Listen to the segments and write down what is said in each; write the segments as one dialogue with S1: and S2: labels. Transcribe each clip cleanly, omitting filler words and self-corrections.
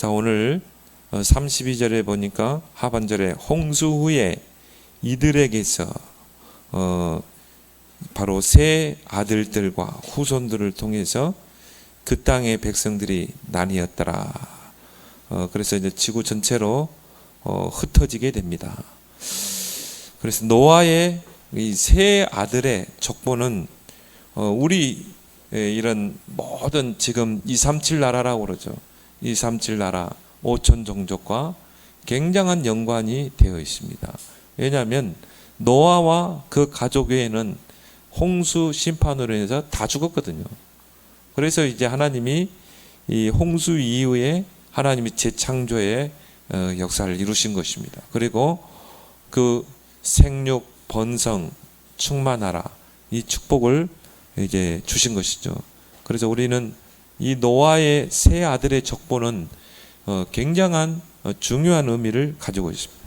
S1: 자, 오늘 32절에 보니까 하반절에 홍수 후에 이들에게서 바로 세 아들들과 후손들을 통해서 그 땅의 백성들이 나뉘었더라. 그래서 이제 지구 전체로 흩어지게 됩니다. 그래서 노아의 이 세 아들의 족보는 우리 이런 모든 지금 237 나라라고 그러죠. 237 나라 5천 종족과 굉장한 연관이 되어 있습니다. 왜냐하면 노아와 그 가족 외에는 홍수 심판으로 인해서 다 죽었거든요. 그래서 이제 하나님이 이 홍수 이후에 하나님이 재창조의 역사를 이루신 것입니다. 그리고 그 생육, 번성, 충만하라 이 축복을 이제 주신 것이죠. 그래서 우리는 이 노아의 세 아들의 족보는 굉장한 중요한 의미를 가지고 있습니다.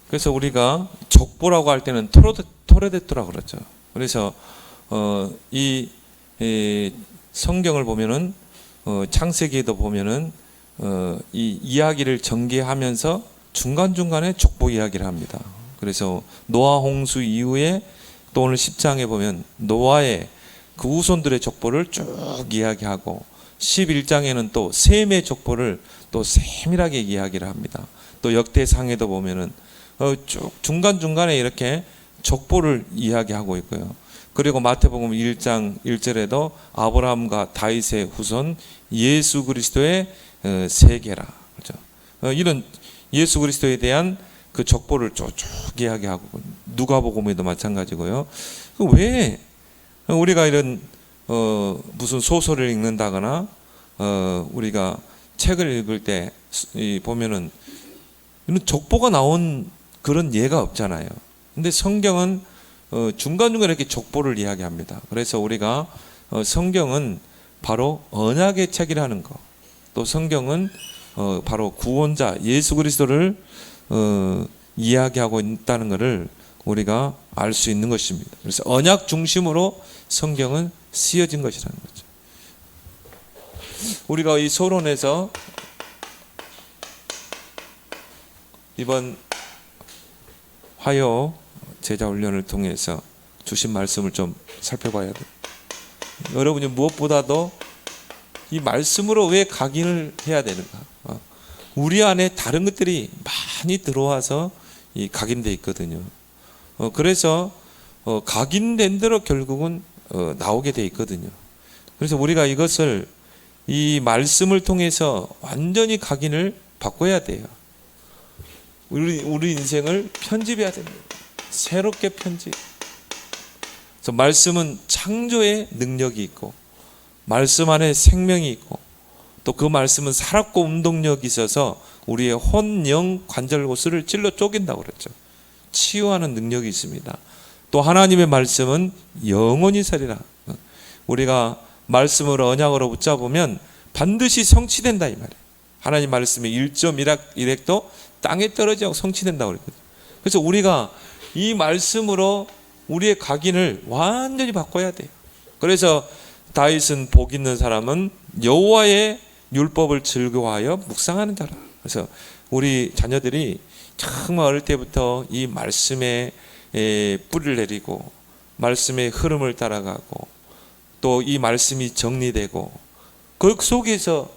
S1: 그래서 우리가 족보라고 할 때는 토레데토라고 그러죠. 그래서 이 성경을 보면은 창세기에도 보면은 이 이야기를 전개하면서 중간중간에 족보 이야기를 합니다. 그래서 노아 홍수 이후에 또 오늘 10장에 보면 노아의 그 후손들의 족보를 쭉 이야기하고 11장에는 또 셈의 족보를 또 세밀하게 이야기를 합니다. 또 역대상에도 보면은 쭉 중간중간에 이렇게 족보를 이야기하고 있고요. 그리고 마태복음 1장 1절에도 아브라함과 다윗의 후손 예수 그리스도의 세계라. 그렇죠? 이런 예수 그리스도에 대한 그 족보를 쭉 이야기하고 누가복음에도 마찬가지고요. 왜 우리가 이런 무슨 소설을 읽는다거나 우리가 책을 읽을 때 보면은 이런 족보가 나온 그런 예가 없잖아요. 근데 성경은 중간중간에 이렇게 족보를 이야기합니다. 그래서 우리가 성경은 바로 언약의 책이라는 거, 또 성경은 바로 구원자 예수 그리스도를 이야기하고 있다는 것을 우리가 알 수 있는 것입니다. 그래서 언약 중심으로 성경은 쓰여진 것이라는 거죠. 우리가 이 서론에서 이번 화요 제자훈련을 통해서 주신 말씀을 좀 살펴봐야 돼요. 여러분이 무엇보다도 이 말씀으로 왜 각인을 해야 되는가? 우리 안에 다른 것들이 많이 들어와서 이 각인되어 있거든요. 그래서 각인된 대로 결국은 나오게 되어 있거든요. 그래서 우리가 이것을 이 말씀을 통해서 완전히 각인을 바꿔야 돼요. 우리 인생을 편집해야 됩니다. 새롭게 편집. 그래서 말씀은 창조의 능력이 있고, 말씀 안에 생명이 있고, 또 그 말씀은 살았고 운동력이 있어서 우리의 혼, 영, 관절 고스를 찔러 쪼갠다고 그랬죠. 치유하는 능력이 있습니다. 또 하나님의 말씀은 영원히 살리라. 우리가 말씀으로 언약으로 붙잡으면 반드시 성취된다 이 말이에요. 하나님 말씀의 1.1핵도 땅에 떨어지고 성취된다고 그랬거든요. 그래서 우리가 이 말씀으로 우리의 각인을 완전히 바꿔야 돼요. 그래서 다윗은 복 있는 사람은 여호와의 율법을 즐거워하여 묵상하는 자라. 그래서 우리 자녀들이 정말 어릴 때부터 이 말씀에 뿌리를 내리고 말씀의 흐름을 따라가고 또 이 말씀이 정리되고 그 속에서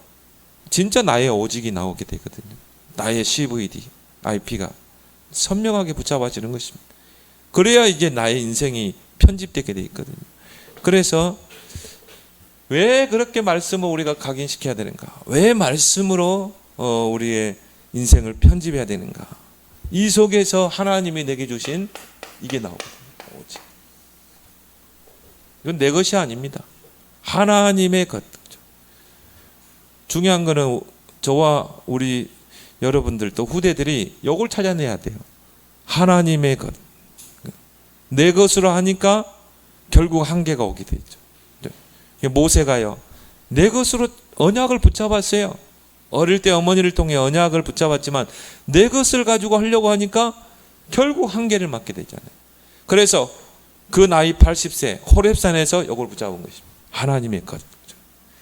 S1: 진짜 나의 오직이 나오게 되거든요. 나의 CVD, IP가 선명하게 붙잡아지는 것입니다. 그래야 이제 나의 인생이 편집되게 되어 있거든요. 그래서 왜 그렇게 말씀을 우리가 각인시켜야 되는가? 왜 말씀으로 우리의 인생을 편집해야 되는가? 이 속에서 하나님이 내게 주신 이게 나오거든요. 오직. 이건 내 것이 아닙니다. 하나님의 것. 중요한 거는 저와 우리 여러분들 또 후대들이 이걸 찾아내야 돼요. 하나님의 것. 내 것으로 하니까 결국 한계가 오게 되죠. 모세가요, 내 것으로 언약을 붙잡았어요. 어릴 때 어머니를 통해 언약을 붙잡았지만 내 것을 가지고 하려고 하니까 결국 한계를 맞게 되잖아요. 그래서 그 나이 80세 호렙산에서 이걸 붙잡은 것입니다. 하나님의 것.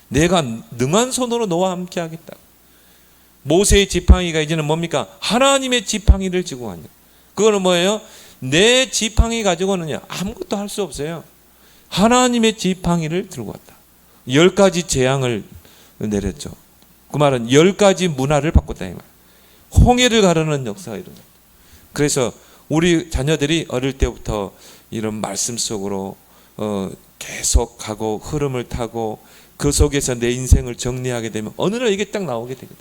S1: 내가 능한 손으로 너와 함께 하겠다. 모세의 지팡이가 이제는 뭡니까? 하나님의 지팡이를 쥐고 가냐. 그거는 뭐예요? 내 지팡이 가지고는요, 아무것도 할 수 없어요. 하나님의 지팡이를 들고 왔다. 10가지 재앙을 내렸죠. 그 말은 10가지 문화를 바꿨다 이 말. 홍해를 가르는 역사가 일어났다. 그래서 우리 자녀들이 어릴 때부터 이런 말씀 속으로 계속 가고 흐름을 타고 그 속에서 내 인생을 정리하게 되면 어느 날 이게 딱 나오게 되거든.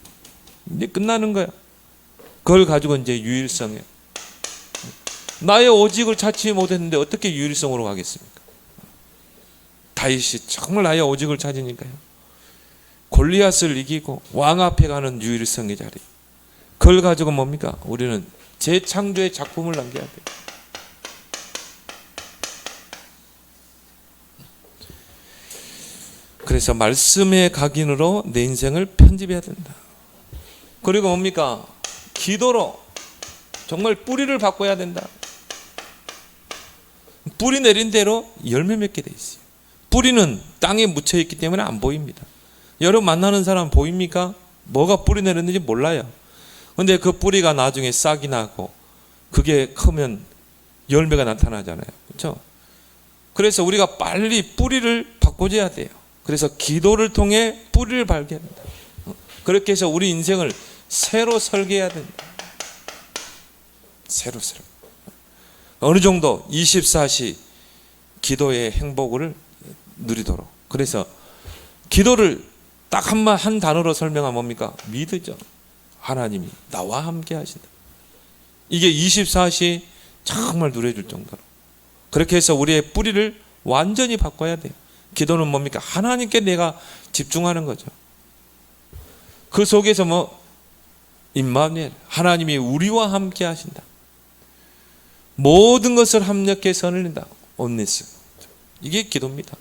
S1: 이제 끝나는 거야. 그걸 가지고 이제 유일성이에요. 나의 오직을 찾지 못했는데 어떻게 유일성으로 가겠습니까? 다윗이 정말 나의 오직을 찾으니까요. 골리앗을 이기고 왕 앞에 가는 유일성의 자리. 그걸 가지고 뭡니까? 우리는 재창조의 작품을 남겨야 돼요. 그래서 말씀의 각인으로 내 인생을 편집해야 된다. 그리고 뭡니까? 기도로 정말 뿌리를 바꿔야 된다. 뿌리 내린 대로 열매 맺게 돼 있어요. 뿌리는 땅에 묻혀 있기 때문에 안 보입니다. 여러분 만나는 사람 보입니까? 뭐가 뿌리 내렸는지 몰라요. 근데 그 뿌리가 나중에 싹이 나고 그게 크면 열매가 나타나잖아요. 그렇죠? 그래서 우리가 빨리 뿌리를 바꿔줘야 돼요. 그래서 기도를 통해 뿌리를 발견한다. 그렇게 해서 우리 인생을 새로 설계해야 된다. 새로. 어느 정도 24시 기도의 행복을 누리도록. 그래서 기도를 딱 한 단어로 설명하면 뭡니까? 믿으죠. 하나님이 나와 함께 하신다. 이게 24시 정말 누려줄 정도로. 그렇게 해서 우리의 뿌리를 완전히 바꿔야 돼요. 기도는 뭡니까? 하나님께 내가 집중하는 거죠. 그 속에서 임마누엘, 하나님이 우리와 함께 하신다. 모든 것을 합력해 선을 낸다. 온네스. 이게 기도입니다.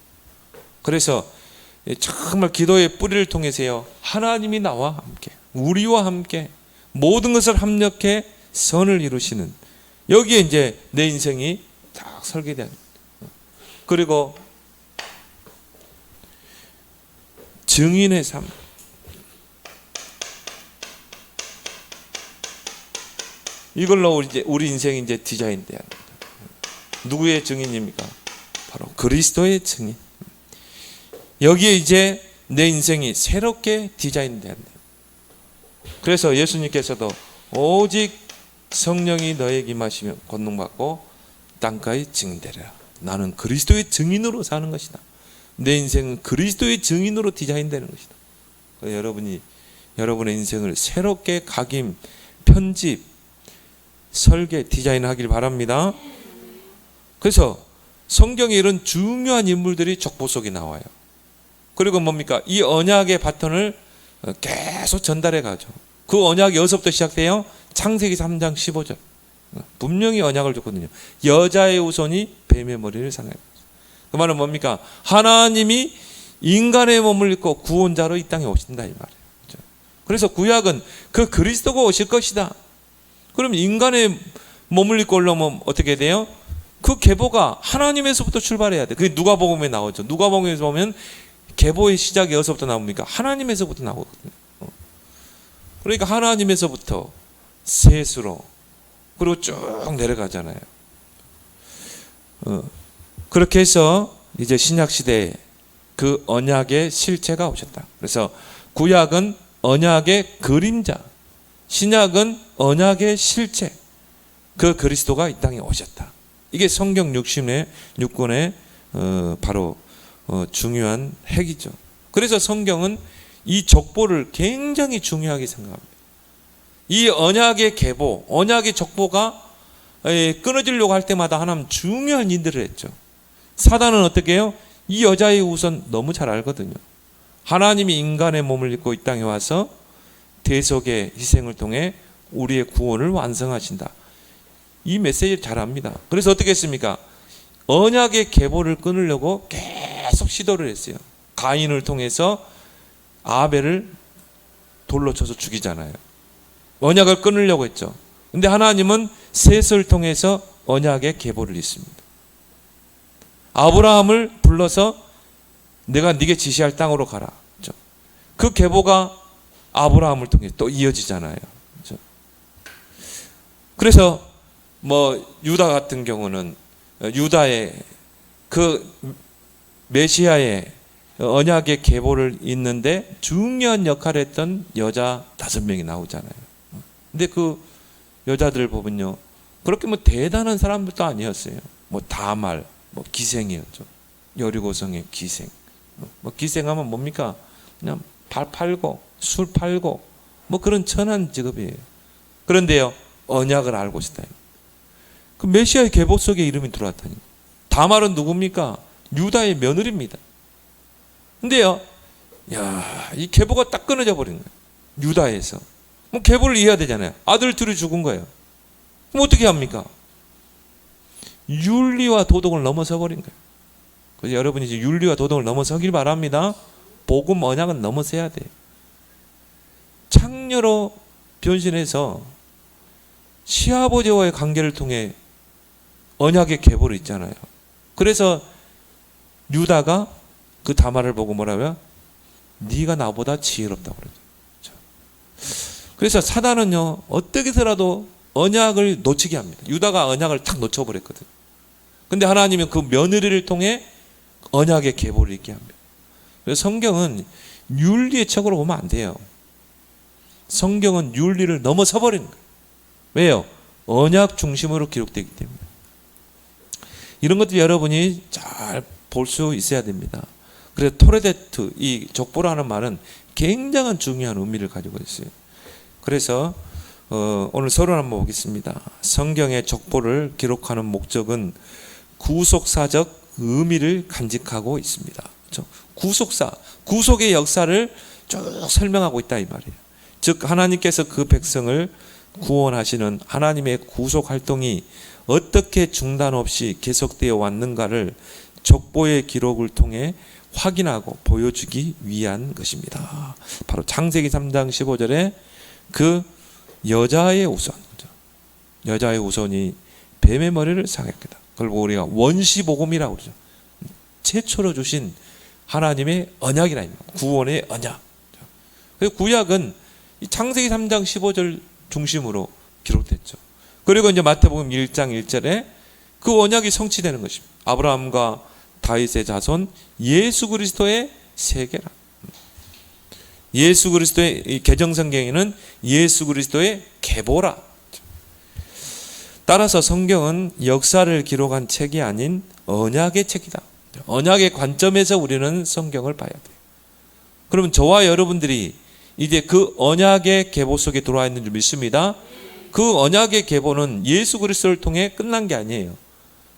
S1: 그래서 정말 기도의 뿌리를 통해서요, 하나님이 나와 함께, 우리와 함께 모든 것을 합력해 선을 이루시는, 여기에 이제 내 인생이 딱 설계된. 그리고 증인의 삶. 이걸로 우리 인생이 이제 디자인돼야 합니다. 누구의 증인입니까? 바로 그리스도의 증인. 여기에 이제 내 인생이 새롭게 디자인돼야 합니다. 그래서 예수님께서도 오직 성령이 너에게 임하시면 권능받고 땅가에 증인되리라. 나는 그리스도의 증인으로 사는 것이다. 내 인생은 그리스도의 증인으로 디자인되는 것이다. 여러분이 여러분의 인생을 새롭게 각임, 편집, 설계, 디자인하길 바랍니다. 그래서 성경에 이런 중요한 인물들이 족보 속에 나와요. 그리고 뭡니까? 이 언약의 바톤을 계속 전달해 가죠. 그 언약이 어디서부터 시작돼요? 창세기 3장 15절. 분명히 언약을 줬거든요. 여자의 후손이 뱀의 머리를 상하게. 그 말은 뭡니까? 하나님이 인간의 몸을 입고 구원자로 이 땅에 오신다 이 말이에요. 그래서 구약은 그 그리스도가 오실 것이다. 그럼 인간의 몸을 입고 올라오면 어떻게 돼요? 그 계보가 하나님에서부터 출발해야 돼. 그게 누가복음에 나오죠. 누가복음에서 보면 계보의 시작이 어디서부터 나옵니까? 하나님에서부터 나오거든요. 그러니까 하나님에서부터 셋으로 그리고 쭉 내려가잖아요. 그렇게 해서 이제 신약 시대에 그 언약의 실체가 오셨다. 그래서 구약은 언약의 그림자, 신약은 언약의 실체, 그 그리스도가 이 땅에 오셨다. 이게 성경 66권의 바로 중요한 핵이죠. 그래서 성경은 이 족보를 굉장히 중요하게 생각합니다. 이 언약의 계보, 언약의 족보가 끊어지려고 할 때마다 하나님 중요한 일들을 했죠. 사단은 어떻게 해요? 이 여자의 우선 너무 잘 알거든요. 하나님이 인간의 몸을 입고 이 땅에 와서 대속의 희생을 통해 우리의 구원을 완성하신다. 이 메시지를 잘 압니다. 그래서 어떻게 했습니까? 언약의 계보를 끊으려고 계속 시도를 했어요. 가인을 통해서 아벨을 돌로 쳐서 죽이잖아요. 언약을 끊으려고 했죠. 근데 하나님은 셋을 통해서 언약의 계보를 잇습니다. 아브라함을 불러서 내가 네게 지시할 땅으로 가라. 그렇죠? 그 계보가 아브라함을 통해 또 이어지잖아요. 그렇죠? 그래서 유다 같은 경우는 유다의 그 메시아의 언약의 계보를 잇는데 중요한 역할을 했던 여자 5명이 나오잖아요. 근데 그 여자들 보면요, 그렇게 대단한 사람들도 아니었어요. 다말, 기생이었죠. 여리고성의 기생. 기생하면 뭡니까? 그냥 발 팔고 술 팔고 그런 천한 직업이에요. 그런데요, 언약을 알고 있다. 그 메시아의 계보 속에 이름이 들어왔다니. 다말은 누굽니까? 유다의 며느리입니다. 근데요, 이 계보가 딱 끊어져 버린 거예요. 유다에서. 계보를 이해해야 되잖아요. 아들 둘이 죽은 거예요. 그럼 어떻게 합니까? 윤리와 도덕을 넘어서 버린 거예요. 그래서 여러분이 이제 윤리와 도덕을 넘어서길 바랍니다. 복음 언약은 넘어서야 돼요. 창녀로 변신해서 시아버지와의 관계를 통해 언약의 계보를 있잖아요. 그래서 유다가 그 다말을 보고 뭐라고요? 네가 나보다 지혜롭다고 그러죠. 그래서 사단은요, 어떻게 해서라도 언약을 놓치게 합니다. 유다가 언약을 탁 놓쳐버렸거든요. 근데 하나님은 그 며느리를 통해 언약의 계보를 있게 합니다. 그래서 성경은 윤리의 척으로 보면 안 돼요. 성경은 윤리를 넘어서 버리는 거예요. 왜요? 언약 중심으로 기록되기 때문에. 이런 것들 여러분이 잘 볼 수 있어야 됩니다. 그래서 토레데트, 이 족보라는 말은 굉장한 중요한 의미를 가지고 있어요. 그래서 오늘 서론 한번 보겠습니다. 성경의 족보를 기록하는 목적은 구속사적 의미를 간직하고 있습니다. 그렇죠? 구속의 역사를 쭉 설명하고 있다 이 말이에요. 즉 하나님께서 그 백성을 구원하시는 하나님의 구속 활동이 어떻게 중단 없이 계속되어 왔는가를 족보의 기록을 통해 확인하고 보여주기 위한 것입니다. 바로 창세기 3장 15절에 그 여자의 우선, 여자의 우선이 뱀의 머리를 상했다. 그걸 우리가 원시복음이라고 그러죠. 최초로 주신 하나님의 언약이라, 구원의 언약. 그래서 구약은 창세기 3장 15절 중심으로 기록됐죠. 그리고 이제 마태복음 1장 1절에 그 언약이 성취되는 것입니다. 아브라함과 다윗의 자손 예수 그리스도의 세계라. 예수 그리스도의 이 개정성경에는 예수 그리스도의 계보라. 따라서 성경은 역사를 기록한 책이 아닌 언약의 책이다. 언약의 관점에서 우리는 성경을 봐야 돼요. 그러면 저와 여러분들이 이제 그 언약의 계보 속에 들어와 있는 줄 믿습니다. 그 언약의 계보는 예수 그리스도를 통해 끝난 게 아니에요.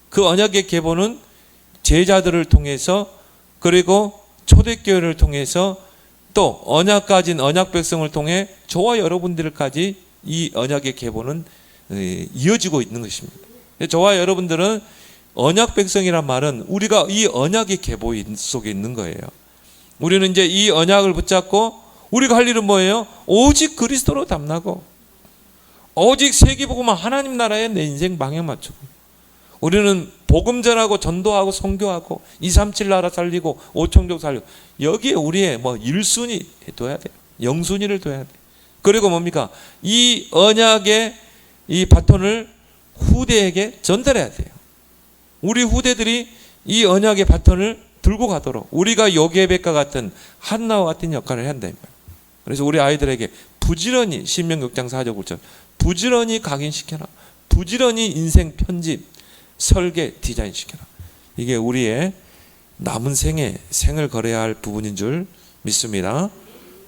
S1: 그 언약의 계보는 제자들을 통해서, 그리고 초대교회를 통해서, 또 언약 가진 언약 백성을 통해 저와 여러분들까지 이 언약의 계보는 이어지고 있는 것입니다. 저와 여러분들은 언약 백성이란 말은 우리가 이 언약의 계보 속에 있는 거예요. 우리는 이제 이 언약을 붙잡고 우리가 할 일은 뭐예요? 오직 그리스도로 담나고 오직 세계복음만 하나님 나라에 내 인생 방향 맞추고, 우리는 복음 전하고 전도하고 선교하고 237 나라 살리고 5천족 살리고, 여기에 우리의 1순위 둬야 돼요. 영순위를 둬야 돼요. 그리고 뭡니까? 이 언약의 이 바톤을 후대에게 전달해야 돼요. 우리 후대들이 이 언약의 바톤을 들고 가도록 우리가 요게벳과 같은 한나와 같은 역할을 해야 한다. 그래서 우리 아이들에게 부지런히 신명기 6장 4절 9절 부지런히 각인시켜라. 부지런히 인생 편집, 설계, 디자인 시켜라. 이게 우리의 남은 생을 걸어야 할 부분인 줄 믿습니다.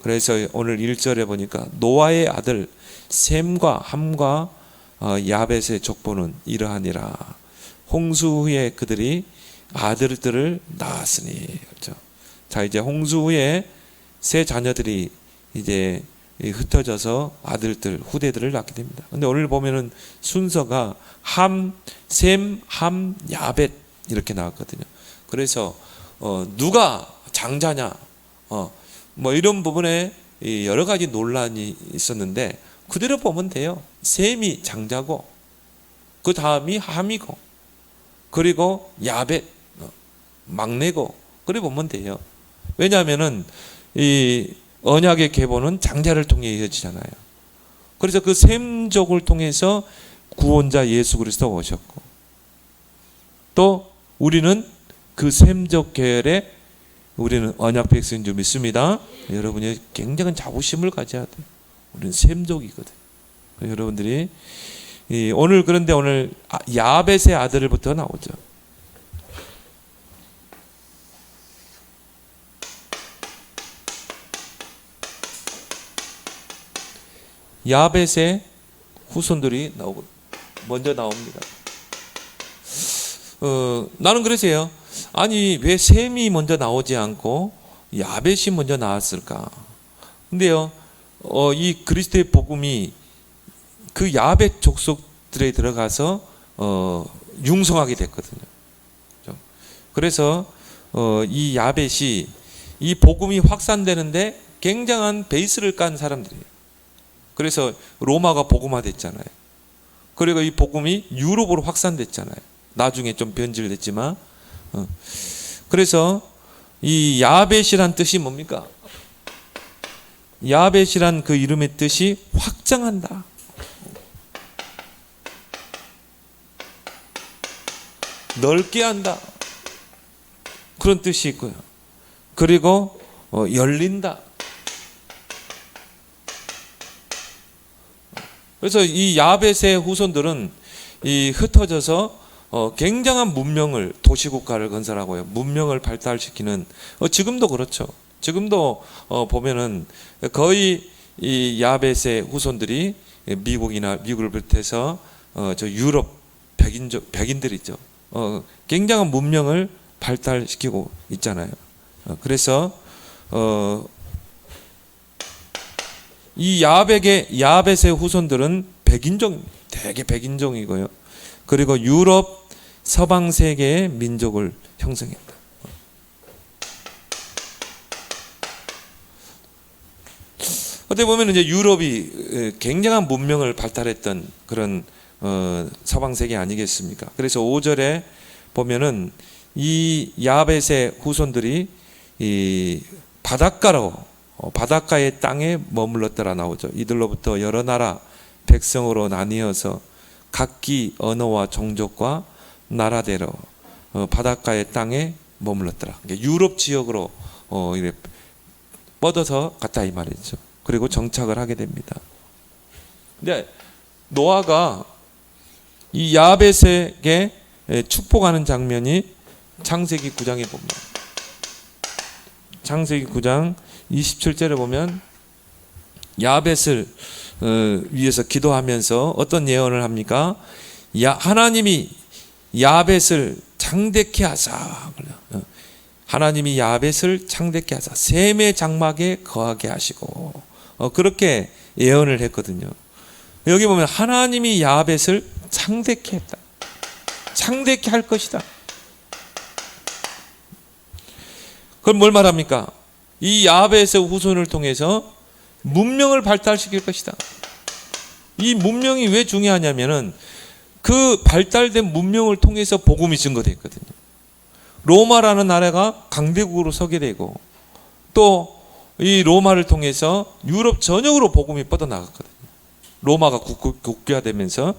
S1: 그래서 오늘 1절에 보니까 노아의 아들 셈과 함과 야벳의 족보는 이러하니라. 홍수 후에 그들이 아들들을 낳았으니. 그렇죠? 자, 이제 홍수 후에 세 자녀들이 이제 흩어져서 아들들, 후대들을 낳게 됩니다. 근데 오늘 보면은 순서가 함, 셈, 함, 야벳 이렇게 나왔거든요. 그래서 누가 장자냐, 뭐 이런 부분에 여러 가지 논란이 있었는데 그대로 보면 돼요. 셈이 장자고 그 다음이 함이고 그리고 야벳 막내고 그래 보면 돼요. 왜냐하면은 이 언약의 계보는 장자를 통해 이어지잖아요. 그래서 그 셈족을 통해서 구원자 예수 그리스도가 오셨고 또 우리는 그 셈족 계열에 우리는 언약 백성인 줄 믿습니다. 여러분이 굉장한 자부심을 가져야 돼요. 우리는 셈족이거든. 여러분들이 그런데 오늘 야벳의 아들부터 나오죠. 야벳의 후손들이 먼저 나옵니다. 나는 그러세요. 아니 왜 셈이 먼저 나오지 않고 야벳이 먼저 나왔을까? 근데요, 이 그리스도의 복음이 그 야벳 족속들에 들어가서 융성하게 됐거든요. 그래서 이 야벳이 이 복음이 확산되는데 굉장한 베이스를 깐 사람들이에요. 그래서 로마가 복음화됐잖아요. 그리고 이 복음이 유럽으로 확산됐잖아요. 나중에 좀 변질됐지만. 그래서 이 야벳이란 뜻이 뭡니까? 야벳이란 그 이름의 뜻이 확장한다. 넓게 한다. 그런 뜻이 있고요. 그리고 열린다. 그래서 이 야벳의 후손들은 흩어져서 굉장한 문명을 도시국가를 건설하고요. 문명을 발달시키는 지금도 그렇죠. 지금도 보면은 거의 이 야벳의 후손들이 미국을 비롯해서 저 유럽 백인들이죠. 굉장한 문명을 발달시키고 있잖아요. 그래서 이 야벳의 후손들은 백인종입니다. 되게 백인종이고요. 그리고 유럽 서방 세계의 민족을 형성했다. 어떻게 보면 이제 유럽이 굉장한 문명을 발달했던 그런 서방 세계 아니겠습니까? 그래서 5절에 보면은 이 야벳의 후손들이 이 바닷가의 땅에 머물렀더라 나오죠. 이들로부터 여러 나라 백성으로 나뉘어서 각기 언어와 종족과 나라대로 바닷가의 땅에 머물렀더라. 유럽 지역으로 이렇게 뻗어서 갔다 이 말이죠. 그리고 정착을 하게 됩니다. 근데 노아가 이 야벳에게 축복하는 장면이 창세기 9장에 보면, 창세기 9장 27절에 보면 야벳을 위해서 기도하면서 어떤 예언을 합니까? 하나님이 야벳을 창대케 하사, 하나님이 야벳을 창대케 하사 셈의 장막에 거하게 하시고, 그렇게 예언을 했거든요. 여기 보면 하나님이 야벳을 창대케 했다. 창대케 할 것이다. 그럼 뭘 말합니까? 이 야벳의 후손을 통해서 문명을 발달시킬 것이다. 이 문명이 왜 중요하냐면은 그 발달된 문명을 통해서 복음이 증거됐거든요. 로마라는 나라가 강대국으로 서게 되고 또 이 로마를 통해서 유럽 전역으로 복음이 뻗어나갔거든요. 로마가 국교화되면서.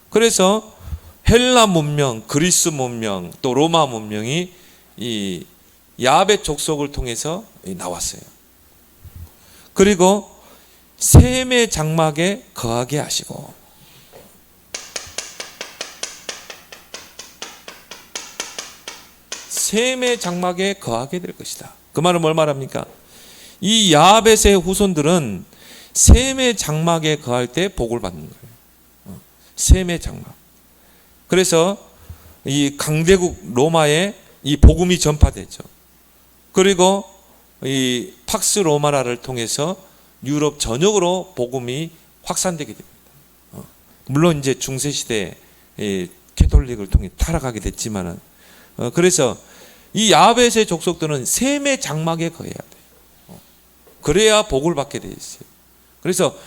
S1: 그래서 헬라 문명, 그리스 문명, 또 로마 문명이 이 야벳 족속을 통해서 나왔어요. 그리고 셈의 장막에 거하게 하시고, 셈의 장막에 거하게 될 것이다. 그 말은 뭘 말합니까? 이 야벳의 후손들은 셈의 장막에 거할 때 복을 받는 거예요. 셈의 장막. 그래서 이 강대국 로마에 이 복음이 전파되죠. 그리고 이 팍스 로마라를 통해서 유럽 전역으로 복음이 확산되게 됩니다. 물론 이제 중세 시대에 캐톨릭을 통해 타락하게 됐지만은, 그래서 이 야벳의 족속들은 셈의 장막에 거해야 돼요. 그래야 복을 받게 돼 있어요. 그래서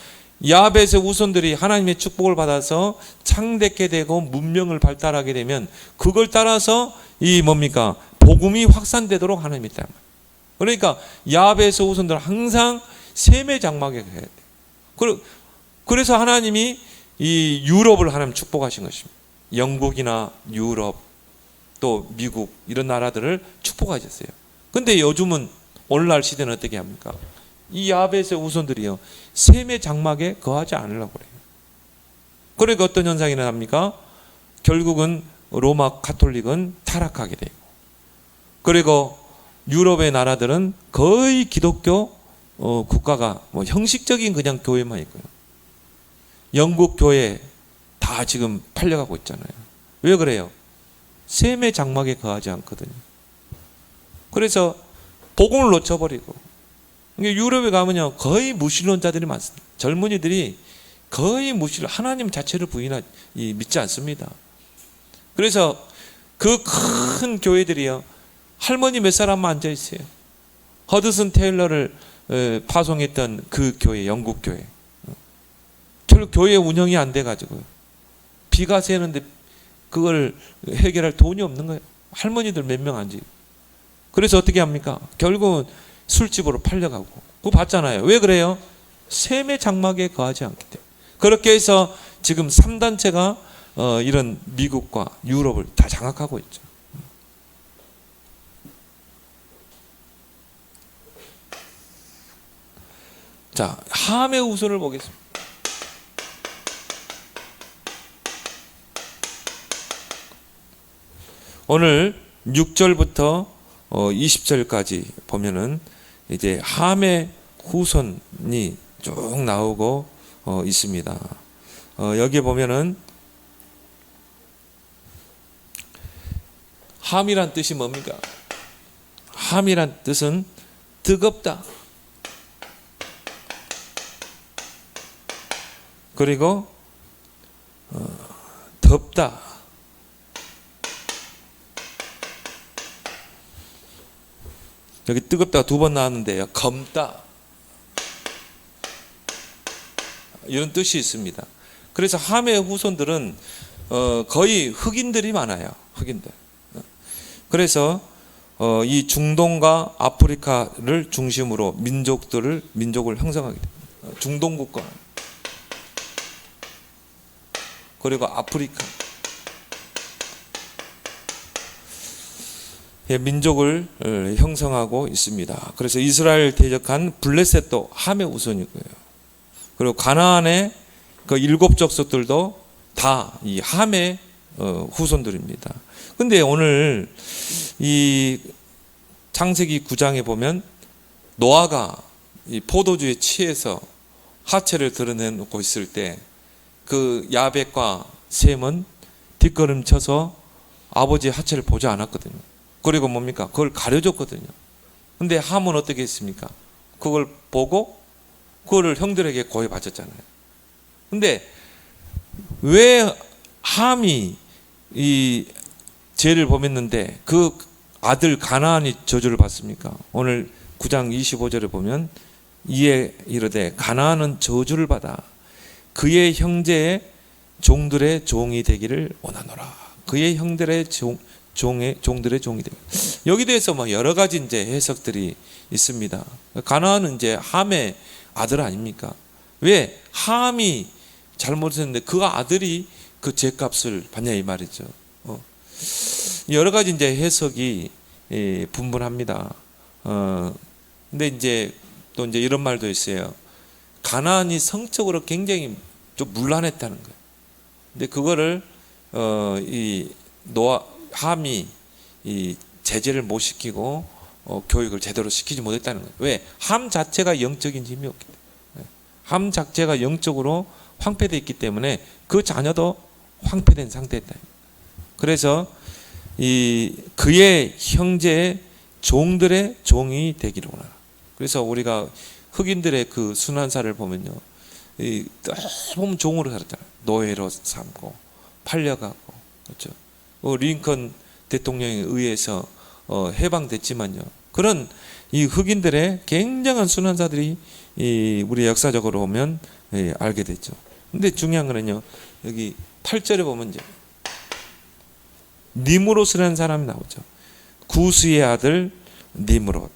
S1: 야벳의 후손들이 하나님의 축복을 받아서 창대케 되고 문명을 발달하게 되면 그걸 따라서 이 뭡니까? 복음이 확산되도록 하나님이 있다. 그러니까 야벳의 후손들은 항상 셈의 장막에 거해야 돼요. 그래서 하나님이 이 유럽을 하나님 축복하신 것입니다. 영국이나 유럽 또 미국 이런 나라들을 축복하셨어요. 근데 요즘은 오늘날 시대는 어떻게 합니까? 이 야벳의 후손들이요 셈의 장막에 거하지 않으려고 그래요. 그러니까 어떤 현상이 일어납니까? 결국은 로마 가톨릭은 타락하게 되고, 그리고 유럽의 나라들은 거의 기독교 국가가 뭐 형식적인 그냥 교회만 있고요. 영국 교회 다 지금 팔려가고 있잖아요. 왜 그래요? 셈의 장막에 거하지 않거든요. 그래서 복음을 놓쳐버리고, 유럽에 가면요 거의 무신론자들이 많습니다. 젊은이들이 거의 하나님 자체를 믿지 않습니다. 그래서 그 큰 교회들이요 할머니 몇 사람만 앉아 있어요. 허드슨 테일러를 파송했던 그 교회, 영국 교회. 결국 교회 운영이 안 돼가지고요. 비가 새는데 그걸 해결할 돈이 없는 거예요. 할머니들 몇 명 앉아요. 그래서 어떻게 합니까? 결국은 술집으로 팔려가고. 그거 봤잖아요. 왜 그래요? 셈의 장막에 거하지 않기 때문에. 그렇게 해서 지금 3단체가 이런 미국과 유럽을 다 장악하고 있죠. 자, 함의 후손을 보겠습니다. 오늘 6절부터 20절까지 보면은 이제 함의 후손이 쭉 나오고 있습니다. 여기 보면은 함이란 뜻이 뭡니까? 함이란 뜻은 뜨겁다. 그리고 덥다. 여기 뜨겁다 두 번 나왔는데요. 검다. 이런 뜻이 있습니다. 그래서 함의 후손들은 거의 흑인들이 많아요. 흑인들. 그래서 이 중동과 아프리카를 중심으로 민족을 형성하게 됩니다. 중동 국가 그리고 아프리카 민족을 형성하고 있습니다. 그래서 이스라엘 대적한 블레셋도 함의 후손이고요. 그리고 가나안의 그 7 족속들도 다 이 함의 후손들입니다. 근데 오늘 이 창세기 9장에 보면 노아가 이 포도주에 취해서 하체를 드러내놓고 있을 때 그 야벳과 셈은 뒷걸음쳐서 아버지의 하체를 보지 않았거든요. 그리고 뭡니까? 그걸 가려줬거든요. 근데 함은 어떻게 했습니까? 그걸 보고 그거를 형들에게 고해 바쳤잖아요. 근데 왜 함이 이 죄를 범했는데 그 아들 가나안이 저주를 받습니까? 오늘 9장 25절에 보면 이에 이르되 가나안은 저주를 받아 그의 형제의 종들의 종이 되기를 원하노라. 그의 형들의 종들의 종이 되기를. 여기 대해서 뭐 여러 가지 이제 해석들이 있습니다. 가나안은 이제 함의 아들 아닙니까? 왜 함이 잘못했는데 그 아들이 그 죄값을 받냐 이 말이죠. 여러 가지 이제 해석이 분분합니다. 근데 이제 또 이제 이런 말도 있어요. 가나안이 성적으로 굉장히 좀 문란했다는 거예요. 근데 그거를 이 함이 이 제재를 못 시키고 교육을 제대로 시키지 못했다는 거예요. 왜? 함 자체가 영적인 힘이 없기 때문에. 함 자체가 영적으로 황폐되어 있기 때문에 그 자녀도 황폐된 상태였다. 그래서 이 그의 형제의 종들의 종이 되기를 원하라. 그래서 우리가 흑인들의 그 순환사를 보면요, 너무 종으로 살았잖아요. 노예로 삼고 팔려가고, 그렇죠. 링컨 대통령에 의해서 해방됐지만요. 그런 이 흑인들의 굉장한 순환사들이 우리 역사적으로 보면 알게 됐죠. 근데 중요한 거는요. 여기 8절에 보면 이제 니무롯이라는 사람이 나오죠. 구스의 아들 니무롯.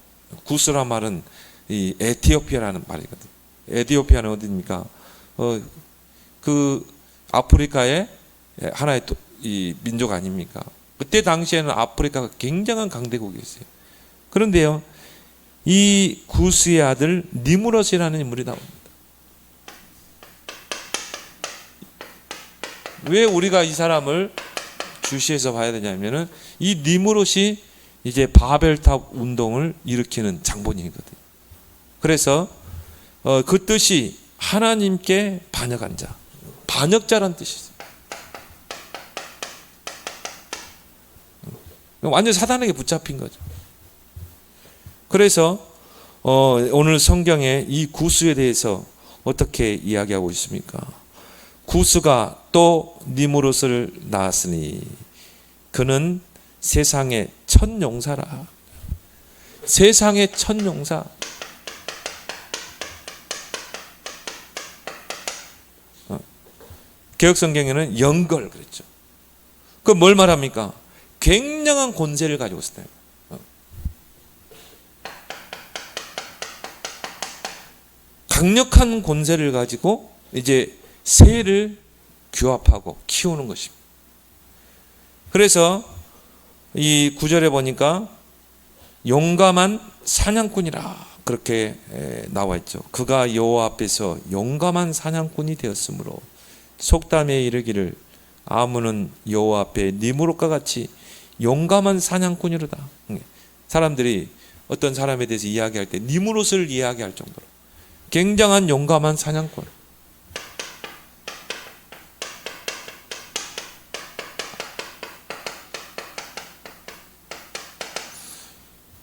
S1: 구스란 말은 이 에티오피아라는 말이거든요. 에티오피아는 어디입니까? 그 아프리카의 하나의 이 민족 아닙니까? 그때 당시에는 아프리카가 굉장한 강대국이었어요. 그런데요, 이 구스의 아들 니무롯이라는 인물이 나옵니다. 왜 우리가 이 사람을 주시해서 봐야 되냐면은 이 니무롯이 이제 바벨탑 운동을 일으키는 장본인이거든요. 그래서 그 뜻이 하나님께 반역한 자, 반역자란 뜻이 있어요. 완전 사단에게 붙잡힌 거죠. 그래서 오늘 성경에 이 구스에 대해서 어떻게 이야기하고 있습니까? 구스가 또 니무롯을 낳았으니 그는 세상의 첫 용사라. 세상의 첫 용사. 개혁성경에는 영걸 그랬죠. 그 뭘 말합니까? 굉장한 권세를 가지고 있어요. 강력한 권세를 가지고 이제 새를 규합하고 키우는 것입니다. 그래서 이 구절에 보니까 용감한 사냥꾼이라 그렇게 나와 있죠. 그가 여호와 앞에서 용감한 사냥꾼이 되었으므로 속담에 이르기를 아문은 여호와 앞에 니무롯과 같이 용감한 사냥꾼이로다. 사람들이 어떤 사람에 대해서 이야기할 때 니무롯을 이야기할 정도로 굉장한 용감한 사냥꾼.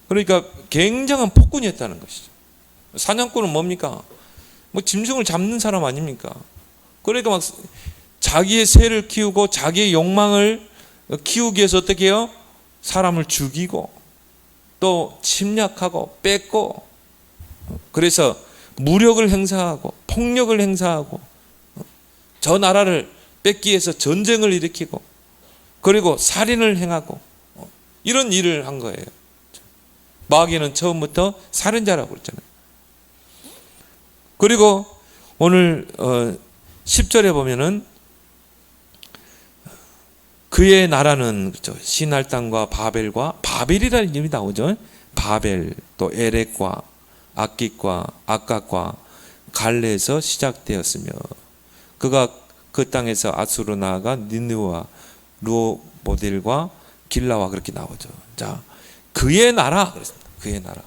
S1: 그러니까 굉장한 폭군이었다는 것이죠. 사냥꾼은 뭡니까? 뭐 짐승을 잡는 사람 아닙니까? 그러니까 막 자기의 새를 키우고 자기의 욕망을 키우기 위해서 어떻게 해요? 사람을 죽이고 또 침략하고 뺏고 그래서 무력을 행사하고 폭력을 행사하고 저 나라를 뺏기 위해서 전쟁을 일으키고 그리고 살인을 행하고 이런 일을 한 거예요. 마귀는 처음부터 살인자라고 그랬잖아요. 그리고 오늘 10절에 보면은 그의 나라는 그렇죠. 신할 땅과 바벨과 바벨이라는 이름이 나오죠. 바벨 또 에렉과 악깃과 악각과 갈레에서 시작되었으며 그가 그 땅에서 아수르로 나아가 니느와 루모델과 길라와 그렇게 나오죠. 자, 그의 나라 그랬습니다. 그의 나라.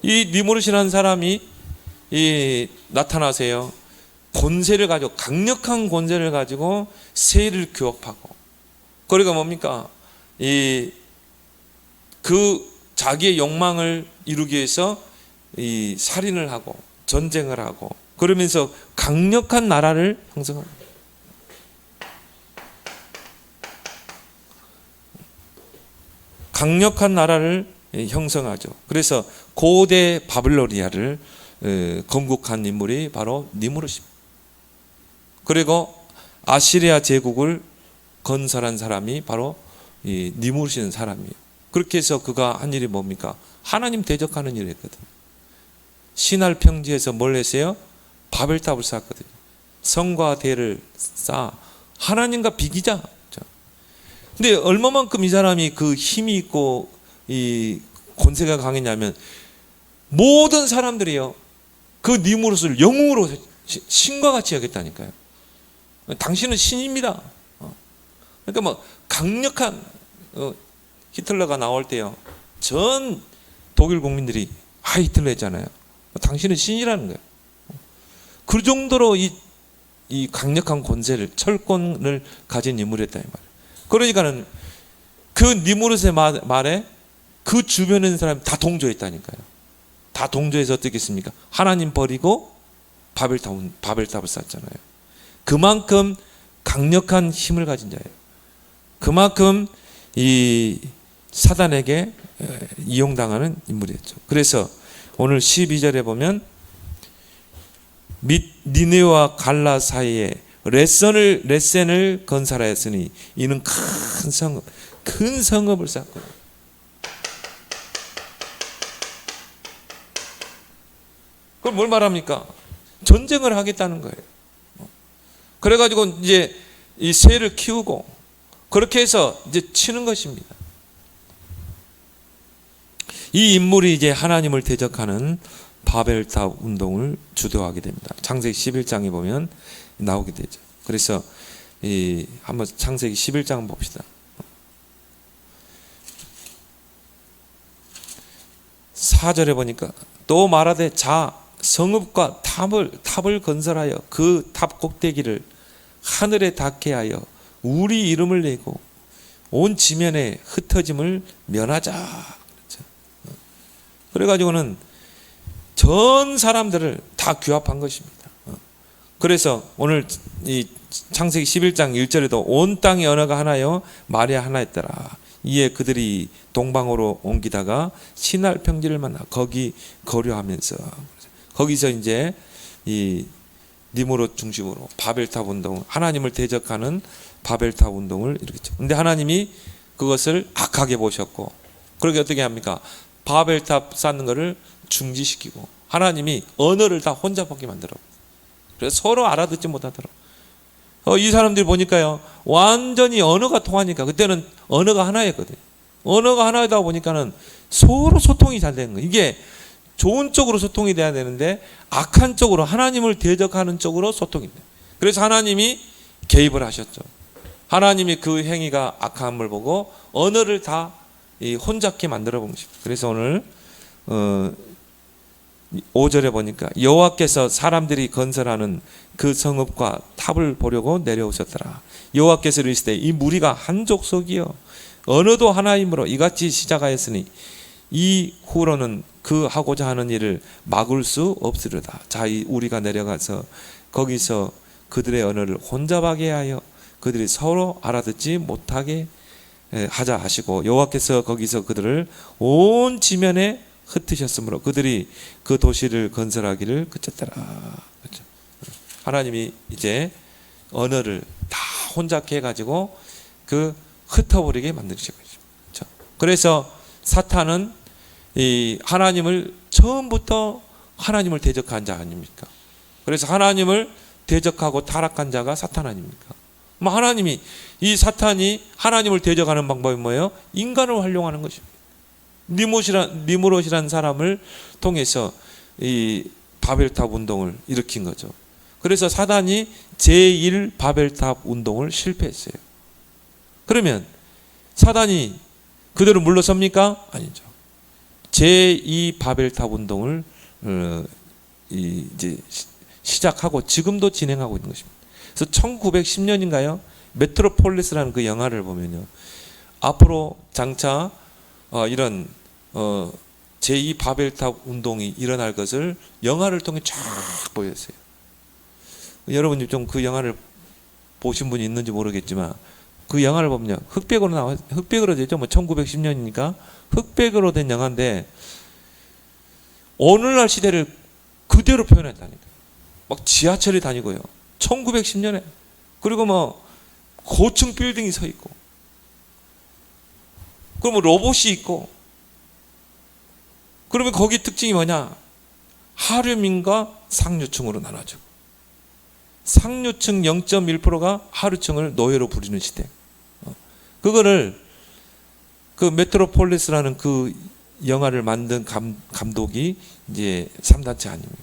S1: 이 니무롯이라는 사람이 나타나세요. 권세를 가지고 강력한 권세를 가지고 세를 규합하고 그러니까 뭡니까? 그 자기의 욕망을 이루기 위해서 이 살인을 하고 전쟁을 하고 그러면서 강력한 나라를 형성합니다. 강력한 나라를 형성하죠. 그래서 고대 바빌로니아를 건국한 인물이 바로 니무롯입니다. 그리고 아시리아 제국을 건설한 사람이 바로 이 니무롯이라는 사람이에요. 그렇게 해서 그가 한 일이 뭡니까? 하나님 대적하는 일을 했거든요. 신할 평지에서 뭘 했어요? 바벨탑을 쌓았거든요. 성과 대를 쌓아 하나님과 비기자. 근데 얼마만큼 이 사람이 그 힘이 있고 이 권세가 강했냐면 모든 사람들이요 그 니무롯을 영웅으로 신과 같이 여겼다니까요. 당신은 신입니다. 그러니까 뭐 강력한 히틀러가 나올 때요 전 독일 국민들이 히틀러 했잖아요. 당신은 신이라는 거예요. 그 정도로 이 강력한 권세를 철권을 가진 인물이었다 이 말이에요. 그러니까는 그 니무롯의 말에 그 주변에 있는 사람이 다 동조했다니까요. 다 동조해서 어떻게 했습니까? 하나님 버리고 바벨탑을 쌓았잖아요. 그만큼 강력한 힘을 가진 자예요. 그만큼 이 사단에게 이용당하는 인물이었죠. 그래서 오늘 12절에 보면 및 니네와 갈라 사이에 레센을 건설하였으니 이는 큰 성읍을 쌓고. 그걸 뭘 말합니까? 전쟁을 하겠다는 거예요. 그래가지고 이제 이 새를 키우고 그렇게 해서 이제 치는 것입니다. 이 인물이 이제 하나님을 대적하는 바벨탑 운동을 주도하게 됩니다. 창세기 11장에 보면 나오게 되죠. 그래서 한번 창세기 11장 봅시다. 4절에 보니까 또 말하되 자 성읍과 탑을 건설하여 그 탑 꼭대기를 하늘에 닿게 하여 우리 이름을 내고 온 지면에 흩어짐을 면하자. 그렇죠. 그래가지고는 전 사람들을 다 규합한 것입니다. 그래서 오늘 이 창세기 11장 1절에도 온 땅의 언어가 하나요 말이 하나였더라. 이에 그들이 동방으로 옮기다가 시날 평지를 만나 거기 거류하면서 거기서 이제 이 니므롯 중심으로 바벨탑 운동, 하나님을 대적하는 바벨탑 운동을 일으켰죠. 근데 하나님이 그것을 악하게 보셨고, 그렇게 어떻게 합니까? 바벨탑 쌓는 것을 중지시키고, 하나님이 언어를 다 혼자 보게 만들어. 그래서 서로 알아듣지 못하더라. 이 사람들이 보니까요, 완전히 언어가 통하니까, 그때는 언어가 하나였거든요. 언어가 하나다 보니까는 서로 소통이 잘 되는 거예요. 이게 좋은 쪽으로 소통이 돼야 되는데 악한 쪽으로 하나님을 대적하는 쪽으로 소통이 돼요. 그래서 하나님이 개입을 하셨죠. 하나님이 그 행위가 악함을 보고 언어를 다 혼잡게 만들어 본 것입니다. 그래서 오늘 5절에 보니까 여호와께서 사람들이 건설하는 그 성읍과 탑을 보려고 내려오셨더라. 여호와께서 이르시되 이 무리가 한 족속이요 언어도 하나이므로 이같이 시작하였으니 이후로는 그 하고자 하는 일을 막을 수 없으리로다. 자, 우리가 내려가서 거기서 그들의 언어를 혼잡하게 하여 그들이 서로 알아듣지 못하게 하자 하시고 여호와께서 거기서 그들을 온 지면에 흩으셨으므로 그들이 그 도시를 건설하기를 그쳤더라. 그렇죠? 하나님이 이제 언어를 다 혼잡게 해가지고 그 흩어버리게 만드신 거죠. 그렇죠? 그래서 사탄은 이 하나님을 처음부터 하나님을 대적한 자 아닙니까? 그래서 하나님을 대적하고 타락한 자가 사탄 아닙니까? 하나님이 이 사탄이 하나님을 대적하는 방법이 뭐예요? 인간을 활용하는 것입니다. 니므롯이라는 사람을 통해서 이 바벨탑 운동을 일으킨 거죠. 그래서 사단이 제1 바벨탑 운동을 실패했어요. 그러면 사단이 그대로 물러섭니까? 아니죠. 제2 바벨탑 운동을 이제 시작하고 지금도 진행하고 있는 것입니다. 그래서 1910년인가요? 메트로폴리스라는 그 영화를 보면요, 앞으로 장차 이런 제2 바벨탑 운동이 일어날 것을 영화를 통해 쫙 보였어요. 여러분이 좀 그 영화를 보신 분이 있는지 모르겠지만 그 영화를 보면 흑백으로 되죠. 1910년이니까 흑백으로 된 영화인데 오늘날 시대를 그대로 표현했다니까요. 막 지하철이 다니고요. 1910년에 그리고 고층 빌딩이 서 있고, 그러면 로봇이 있고, 그러면 거기 특징이 뭐냐? 하류민과 상류층으로 나눠지고, 상류층 0.1%가 하류층을 노예로 부리는 시대. 그거를 그 메트로폴리스라는 그 영화를 만든 감독이 이제 3단체 아닙니까?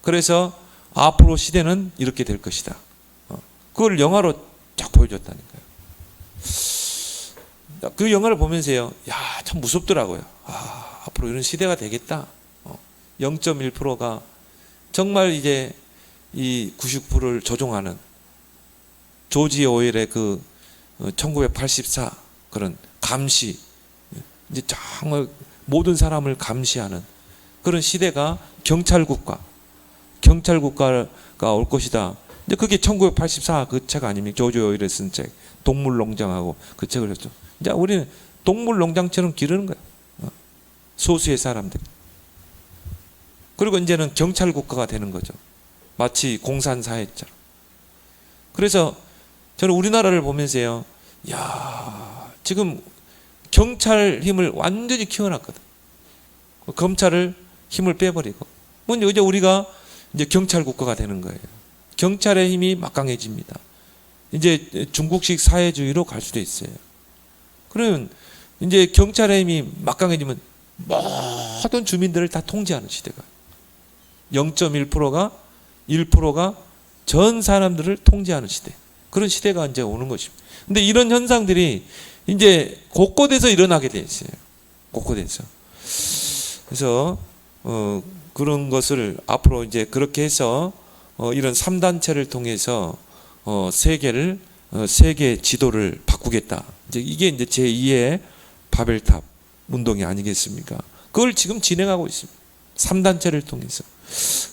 S1: 그래서 앞으로 시대는 이렇게 될 것이다. 그걸 영화로 쫙 보여줬다니까요. 그 영화를 보면서요, 참 무섭더라고요. 앞으로 이런 시대가 되겠다. 0.1%가 정말 이제 이 99%를 조종하는 조지 오웰의 그 1984 그런 감시, 이제 정말 모든 사람을 감시하는 그런 시대가 경찰국가가 올 것이다. 근데 그게 1984 그 책 아닙니까? 조지 오웰이 쓴 책. 동물농장하고 그 책을 했죠. 이제 우리는 동물농장처럼 기르는 거야. 소수의 사람들. 그리고 이제는 경찰 국가가 되는 거죠. 마치 공산사회처럼. 그래서 저는 우리나라를 보면서요, 야, 지금 경찰 힘을 완전히 키워놨거든. 검찰을 힘을 빼버리고. 이제 우리가 이제 경찰 국가가 되는 거예요. 경찰의 힘이 막강해집니다. 이제 중국식 사회주의로 갈 수도 있어요. 그러면 이제 경찰의 힘이 막강해지면 모든 주민들을 다 통제하는 시대가 0.1%가 1%가 전 사람들을 통제하는 시대. 그런 시대가 이제 오는 것입니다. 근데 이런 현상들이 이제 곳곳에서 일어나게 돼 있어요. 곳곳에서. 그래서 그런 것을 앞으로 이제 그렇게 해서 이런 3단체를 통해서 세계 지도를 바꾸겠다. 이게 이제 제2의 바벨탑 운동이 아니겠습니까? 그걸 지금 진행하고 있습니다. 3단체를 통해서.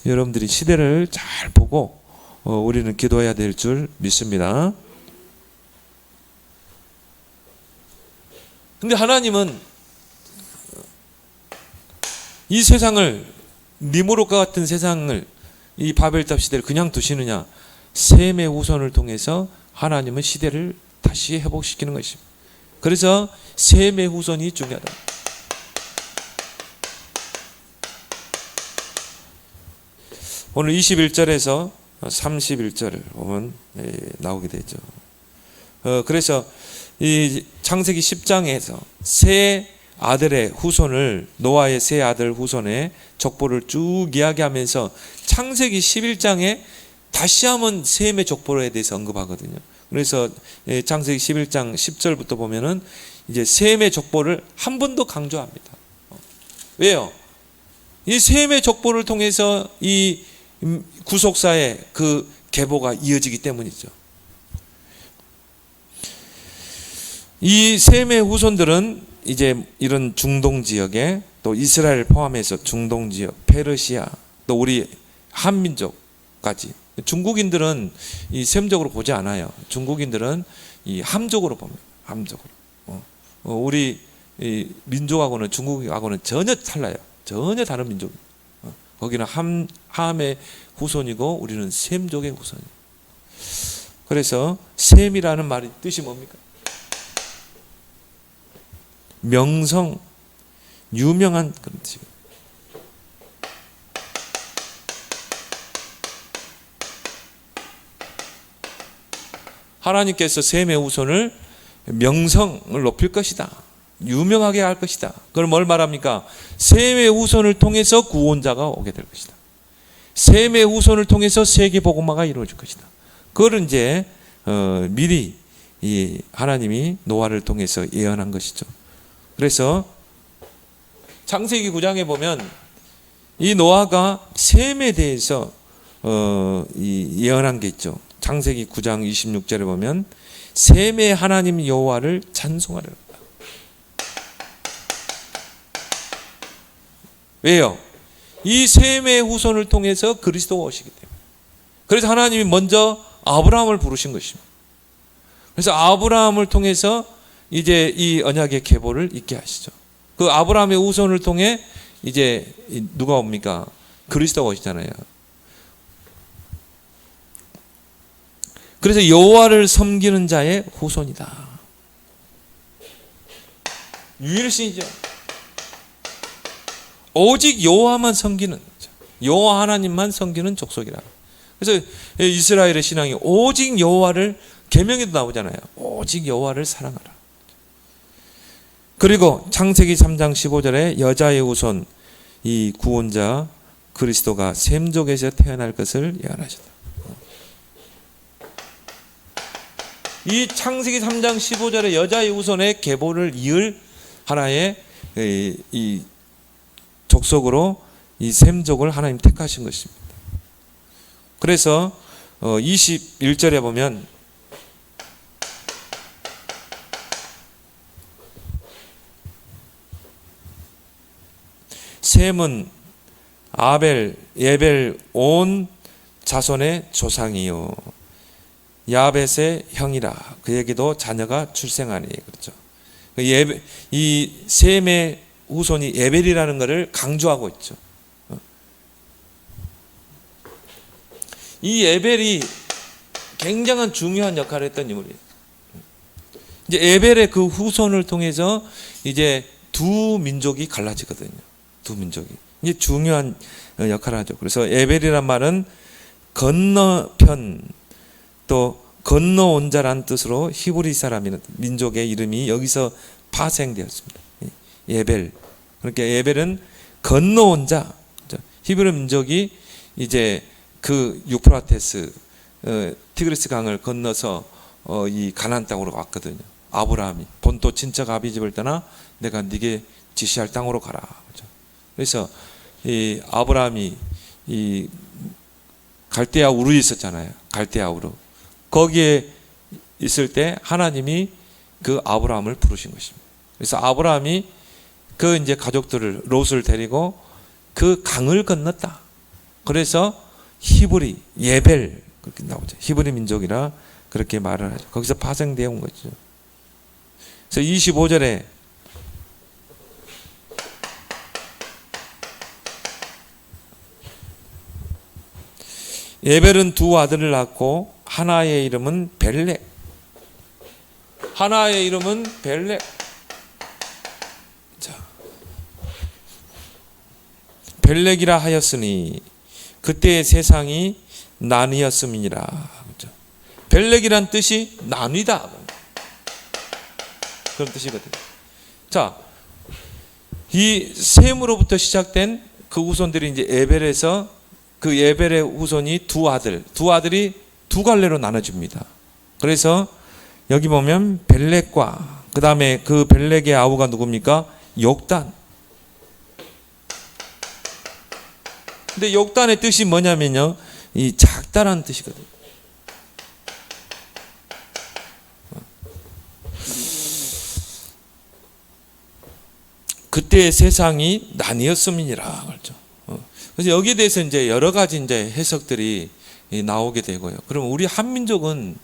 S1: 여러분들이 시대를 잘 보고 우리는 기도해야 될 줄 믿습니다. 근데 하나님은 이 세상을, 니무롯과 같은 세상을, 이 바벨탑 시대를 그냥 두시느냐? 셈의 후손을 통해서 하나님은 시대를 다시 회복시키는 것입니다. 그래서 셈의 후손이 중요하다. 오늘 21절에서 31절을 보면 나오게 되죠. 그래서 이 창세기 10장에서 세 아들의 후손을, 노아의 세 아들 후손의 족보를 쭉 이야기하면서 창세기 11장에 다시 한번 셈의 족보에 대해서 언급하거든요. 그래서 창세기 11장 10절부터 보면은 이제 셈의 족보를 한 번 더 강조합니다. 왜요? 이 셈의 족보를 통해서 이 구속사의 그 계보가 이어지기 때문이죠. 이 셈의 후손들은 이제 이런 중동 지역에, 또 이스라엘 포함해서 중동 지역, 페르시아, 또 우리 한민족까지. 중국인들은 이 셈적으로 보지 않아요. 중국인들은 이 함족으로 봅니다. 함족으로. 우리 이 민족하고는, 중국하고는 전혀 달라요. 전혀 다른 민족입니다. 거기는 함의 후손이고 우리는 셈족의 후손이에요. 그래서 셈이라는 말이 뜻이 뭡니까? 명성, 유명한 그런 뜻이에요. 하나님께서 셈의 후손을 명성을 높일 것이다. 유명하게 할 것이다. 그걸 뭘 말합니까? 셈의 후손을 통해서 구원자가 오게 될 것이다. 셈의 후손을 통해서 세계 복음화가 이루어질 것이다. 그걸 이제 미리 이 하나님이 노아를 통해서 예언한 것이죠. 그래서 창세기 9장에 보면 이 노아가 셈에 대해서 예언한 게 있죠. 창세기 9장 26절에 보면 셈의 하나님 여호와를 찬송하라. 왜요? 이 셈의 후손을 통해서 그리스도가 오시기 때문에. 그래서 하나님이 먼저 아브라함을 부르신 것입니다. 그래서 아브라함을 통해서 이제 이 언약의 계보를 있게 하시죠. 그 아브라함의 후손을 통해 이제 누가 옵니까? 그리스도가 오시잖아요. 그래서 여호와를 섬기는 자의 후손이다. 유일신이죠. 오직 여호와만 섬기는, 여호와 하나님만 섬기는 족속이라. 그래서 이스라엘의 신앙이 오직 여호와를, 계명에도 나오잖아요. 오직 여호와를 사랑하라. 그리고 창세기 3장 15절에 여자의 후손, 이 구원자 그리스도가 셈족에서 태어날 것을 예언하셨다. 이 창세기 3장 15절에 여자의 후손의 계보를 이을 하나의 이 족속으로 이 셈족을 하나님 택하신 것입니다. 그래서 21절에 보면 셈은 아벨, 예벨 온 자손의 조상이요 야벳의 형이라 그에게도 자녀가 출생하니. 그렇죠. 이 셈의 후손이 에벨이라는 것을 강조하고 있죠. 이 에벨이 굉장한 중요한 역할을 했던 인물이에요. 이제 에벨의 그 후손을 통해서 이제 두 민족이 갈라지거든요. 두 민족이. 이게 중요한 역할을 하죠. 그래서 에벨이란 말은 건너편 또 건너온 자란 뜻으로 히브리 사람이라는 민족의 이름이 여기서 파생되었습니다. 에벨. 그러니까 에벨은 건너온 자. 히브리 민족이 이제 그 유프라테스 티그리스 강을 건너서 이 가나안 땅으로 왔거든요. 아브라함이 본토 친척 아비 집을 떠나 내가 네게 지시할 땅으로 가라. 그래서 이 아브라함이 이 갈대아 우르에 있었잖아요. 갈대아 우르. 거기에 있을 때 하나님이 그 아브라함을 부르신 것입니다. 그래서 아브라함이 그 이제 가족들을 롯을 데리고 그 강을 건넜다. 그래서 히브리 예벨 그렇게 나오죠. 히브리 민족이라 그렇게 말을 하죠. 거기서 파생되어 온 거죠. 그래서 25절에 예벨은 두 아들을 낳고 하나의 이름은 벨렉, 하나의 이름은 벨렉. 자, 벨렉이라 하였으니 그때의 세상이 나뉘었음이니라. 그렇죠? 벨렉이란 뜻이 나뉘다 그런 뜻이거든요. 자, 이 셈으로부터 시작된 그 후손들이 이제 에벨에서 그 에벨의 후손이 두 아들이 두 갈래로 나눠집니다. 그래서 여기 보면 벨렉과 그 다음에 그 벨렉의 아우가 누굽니까? 욕단. 근데 욕단의 뜻이 뭐냐면요, 이 작다라는 뜻이거든요. 그때의 세상이 나뉘었음이니라. 그렇죠. 그래서 여기에 대해서 이제 여러 가지 이제 해석들이 나오게 되고요. 그럼 우리 한민족은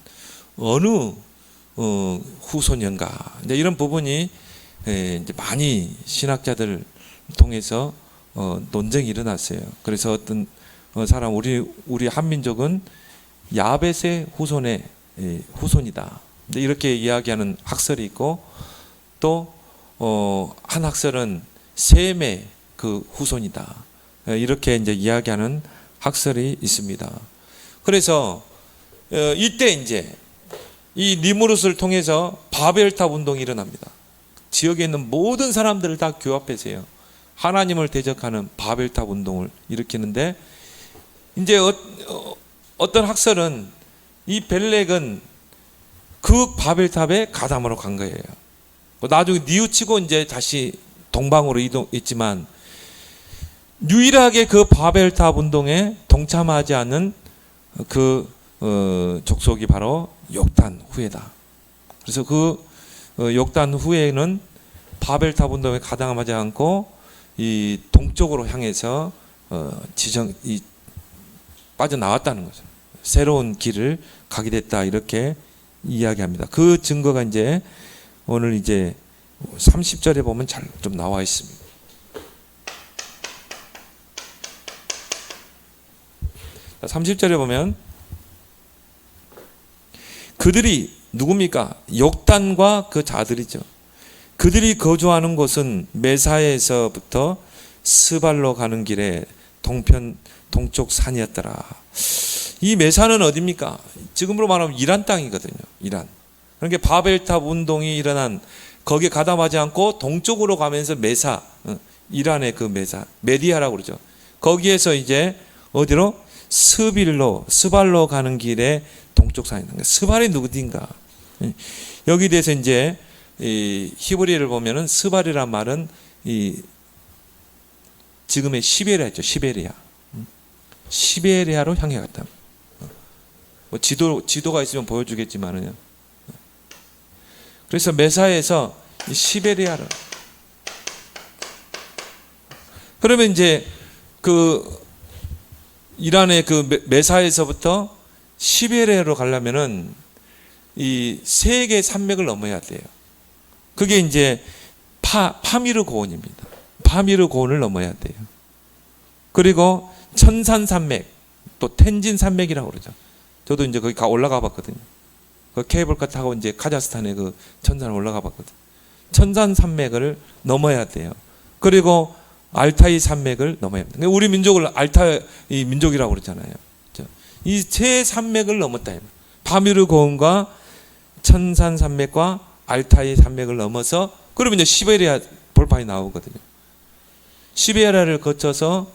S1: 어느 후손인가? 이제 이런 부분이 이제 많이 신학자들 통해서 논쟁이 일어났어요. 그래서 어떤 사람 우리 한민족은 야벳의 후손의 후손이다. 이렇게 이야기하는 학설이 있고 또 한 학설은 셈의 그 후손이다. 이렇게 이제 이야기하는 학설이 있습니다. 그래서 이때 이제 이 니무롯을 통해서 바벨탑 운동이 일어납니다. 지역에 있는 모든 사람들을 다 교합해서요, 하나님을 대적하는 바벨탑 운동을 일으키는데, 이제 어떤 학설은 이 벨렉은 그 바벨탑에 가담하러 간 거예요. 나중에 뉘우치고 이제 다시 동방으로 이동했지만 유일하게 그 바벨탑 운동에 동참하지 않은 그 족속이 바로 욕단 후예다. 그래서 그 욕단 후예는 바벨탑 운동에 가담하지 않고 이 동쪽으로 향해서 빠져나왔다는 거죠. 새로운 길을 가게 됐다, 이렇게 이야기합니다. 그 증거가 이제 오늘 이제 30절에 보면 잘 좀 나와 있습니다. 30절에 보면 그들이 누굽니까? 욕단과 그 자들이죠. 그들이 거주하는 곳은 메사에서부터 스발로 가는 길에 동쪽 산이었더라. 이 메사는 어디입니까? 지금으로 말하면 이란 땅이거든요. 이란. 그러니까 바벨탑 운동이 일어난 거기에 가담하지 않고 동쪽으로 가면서 메사, 이란의 그 메사, 메디아라고 그러죠. 거기에서 이제 어디로? 스발로 가는 길에 동쪽 산이 있는 거예요. 스발이 누구인가? 여기 대해서 이제 이 히브리를 보면은 스발이란 말은 이 지금의 시베리아죠. 시베리아로 향해 갔다. 뭐 지도가 있으면 보여주겠지만은요. 그래서 메사에서 시베리아로. 그러면 이제 이란의 그 메사에서부터 시베리아로 가려면은 이 세 개의 산맥을 넘어야 돼요. 그게 이제 파미르 고원입니다. 파미르 고원을 넘어야 돼요. 그리고 천산 산맥, 또 텐진 산맥이라고 그러죠. 저도 이제 거기 올라가 봤거든요. 그 케이블카 타고 이제 카자흐스탄의 그 천산을 올라가 봤거든요. 천산 산맥을 넘어야 돼요. 그리고 알타이 산맥을 넘어야 합니다. 우리 민족을 알타이 민족이라고 그러잖아요. 이 세 산맥을 넘었다. 파미르 고원과 천산 산맥과 알타이 산맥을 넘어서 그러면 이제 시베리아 볼판이 나오거든요. 시베리아를 거쳐서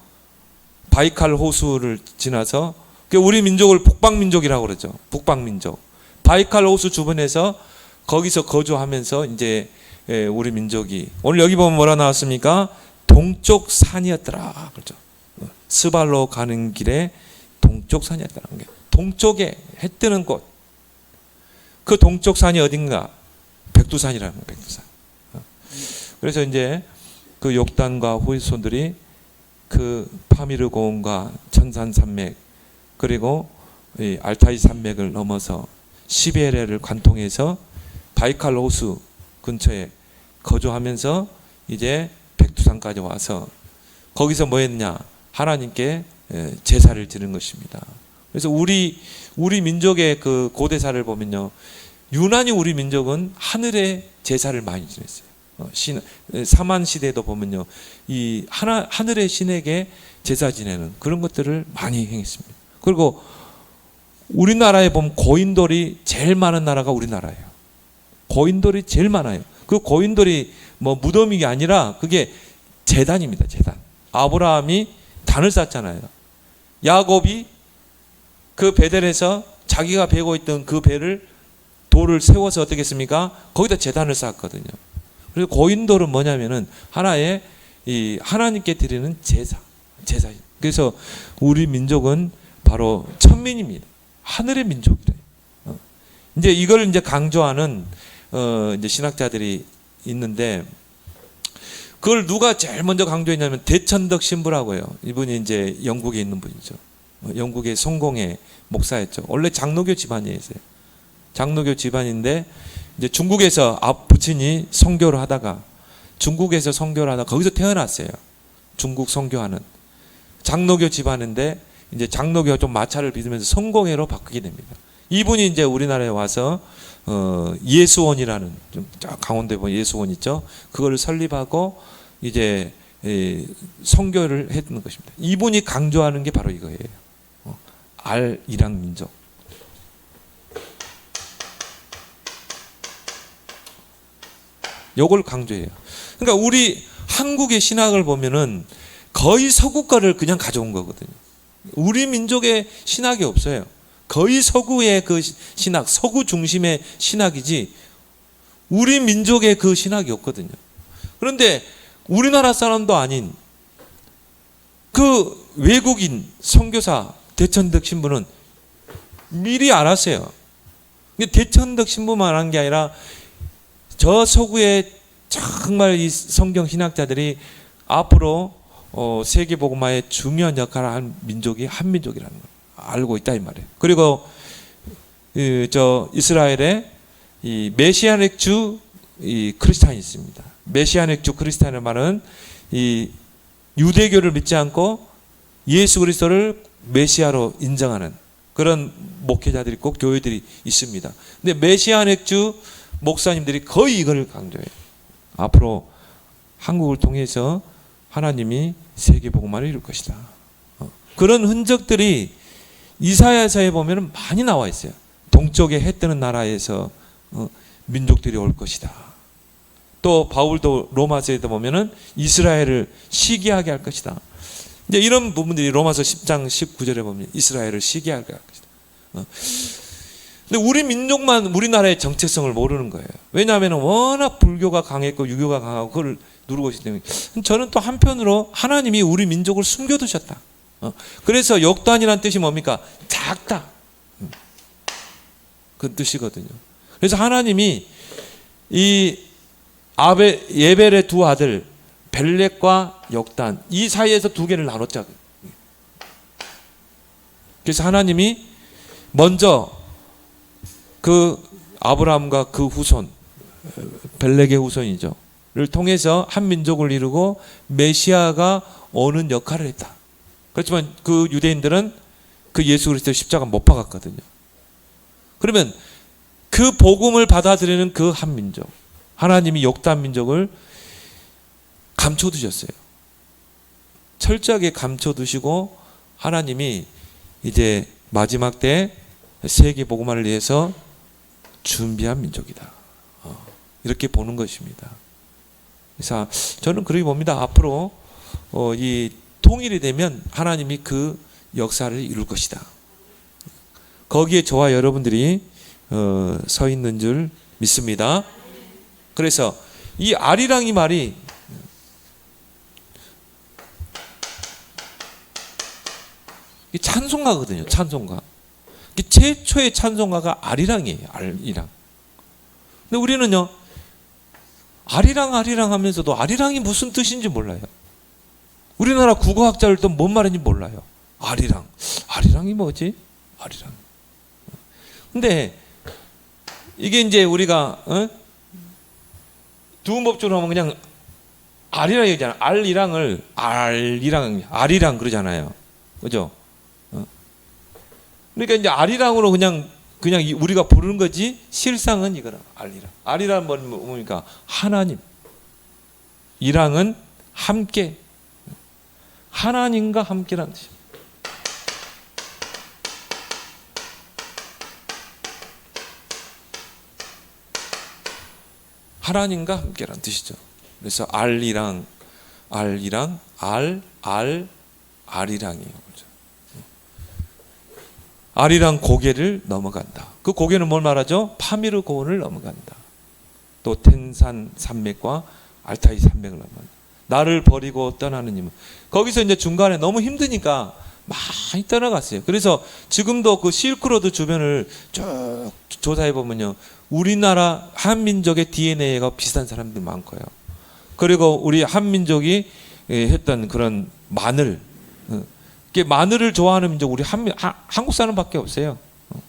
S1: 바이칼 호수를 지나서 우리 민족을 북방민족이라고 그러죠. 북방민족. 바이칼 호수 주변에서 거기서 거주하면서 이제 우리 민족이 오늘 여기 보면 뭐라 나왔습니까? 동쪽 산이었더라. 그렇죠. 스발로 가는 길에 동쪽 산이었다는 게 동쪽에 해 뜨는 곳. 그 동쪽 산이 어딘가? 백두산이라는 거예요. 백두산. 그래서 이제 그 욕단과 후손들이 그 파미르 고원과 천산 산맥 그리고 이 알타이 산맥을 넘어서 시베리아를 관통해서 바이칼 호수 근처에 거주하면서 이제 백두산까지 와서 거기서 뭐 했냐? 하나님께 제사를 드리는 것입니다. 그래서 우리 민족의 그 고대사를 보면요. 유난히 우리 민족은 하늘의 제사를 많이 지냈어요. 사만 시대도 보면요. 이 하늘의 신에게 제사 지내는 그런 것들을 많이 행했습니다. 그리고 우리나라에 보면 고인돌이 제일 많은 나라가 우리나라예요. 고인돌이 제일 많아요. 그 고인돌이 뭐 무덤이 아니라 그게 제단입니다. 제단. 아브라함이 단을 쌓잖아요. 야곱이 그 베델에서 자기가 베고 있던 그 배를 돌을 세워서 어떻게 했습니까? 거기다 제단을 쌓았거든요. 그래서 고인돌은 뭐냐면은 하나의 이 하나님께 드리는 제사. 그래서 우리 민족은 바로 천민입니다. 하늘의 민족이래요. 이제 이걸 이제 강조하는 이제 신학자들이 있는데 그걸 누가 제일 먼저 강조했냐면 대천덕 신부라고요. 이분이 이제 영국에 있는 분이죠. 영국의 성공의 목사였죠. 원래 장로교 집안이에요. 장로교 집안인데 이제 중국에서 부친이 선교를 하다가 중국에서 선교를 하다가 거기서 태어났어요. 중국 선교하는 장로교 집안인데 이제 장로교가 좀 마찰을 빚으면서 성공회로 바뀌게 됩니다. 이분이 이제 우리나라에 와서 예수원이라는 좀 강원도에 보면 예수원 있죠. 그걸 설립하고 이제 선교를 했던 것입니다. 이분이 강조하는 게 바로 이거예요. 알이랑 민족. 요걸 강조해요. 그러니까 우리 한국의 신학을 보면은 거의 서구과를 그냥 가져온 거거든요. 우리 민족의 신학이 없어요. 거의 서구의 그 신학, 서구 중심의 신학이지 우리 민족의 그 신학이 없거든요. 그런데 우리나라 사람도 아닌 그 외국인 선교사 대천덕 신부는 미리 알았어요. 대천덕 신부만 한 게 아니라 저 서구의 정말 이 성경 신학자들이 앞으로 세계복음화의 중요한 역할을 할 민족이 한민족이라는 걸 알고 있다 이 말이에요. 그리고 저 이스라엘에 이 메시아닉 주 크리스찬이 있습니다. 메시아닉 주 크리스찬의 말은 이 유대교를 믿지 않고 예수 그리스도를 메시아로 인정하는 그런 목회자들이 있고 교회들이 있습니다. 근데 메시아닉 주 목사님들이 거의 이걸 강조해요. 앞으로 한국을 통해서 하나님이 세계복음화를 이룰 것이다. 그런 흔적들이 이사야서에 보면 많이 나와 있어요. 동쪽에 해 뜨는 나라에서 민족들이 올 것이다. 또 바울도 로마서에도 보면은 이스라엘을 시기하게 할 것이다. 이제 이런 부분들이 로마서 10장 19절에 보면 이스라엘을 시기하게 할 것이다. 근데 우리 민족만 우리나라의 정체성을 모르는 거예요. 왜냐하면 워낙 불교가 강했고 유교가 강하고 그걸 누르고 있기 때문에. 저는 또 한편으로 하나님이 우리 민족을 숨겨두셨다. 그래서 역단이라는 뜻이 뭡니까? 작다. 그 뜻이거든요. 그래서 하나님이 이 예벨의 두 아들 벨렉과 역단 이 사이에서 두 개를 나눴자. 그래서 하나님이 먼저 그 아브라함과 그 후손, 벨렉의 후손이죠, 를 통해서 한 민족을 이루고 메시아가 오는 역할을 했다. 그렇지만 그 유대인들은 그 예수 그리스도 십자가 못 박았거든요. 그러면 그 복음을 받아들이는 그 한 민족, 하나님이 역대한 민족을 감춰두셨어요. 철저하게 감춰두시고 하나님이 이제 마지막 때 세계 복음화를 위해서 준비한 민족이다. 이렇게 보는 것입니다. 그래서 저는 그렇게 봅니다. 앞으로 이 통일이 되면 하나님이 그 역사를 이룰 것이다. 거기에 저와 여러분들이 서 있는 줄 믿습니다. 그래서 이 아리랑 이 말이 찬송가거든요. 찬송가. 최초의 찬송가가 아리랑이에요. 아리랑. 근데 우리는요, 아리랑 하면서도 아리랑이 무슨 뜻인지 몰라요. 우리나라 국어학자들도 뭔 말인지 몰라요. 아리랑이 뭐지? 아리랑. 근데 이게 이제 우리가 두음법적으로 하면 그냥 아리랑이잖아요. 아리랑 그러잖아요. 그죠? 그러니까 이제 아리랑으로 그냥 우리가 부르는 거지, 실상은 이거라. 아리랑 뭡니까? 하나님. 이랑은 함께. 하나님과 함께라는 뜻입니다. 하나님과 함께라는 뜻이죠. 그래서 아리랑이에요. 아리랑 고개를 넘어간다. 그 고개는 뭘 말하죠? 파미르 고원을 넘어간다. 또 텐산 산맥과 알타이 산맥을 넘어간다. 나를 버리고 떠나는 이는. 거기서 이제 중간에 너무 힘드니까 많이 떠나갔어요. 그래서 지금도 그 실크로드 주변을 쭉 조사해 보면요, 우리나라 한민족의 DNA가 비슷한 사람들이 많고요. 그리고 우리 한민족이 했던 그런 마늘, 마늘을 좋아하는 민족 우리 한국 사람밖에 없어요.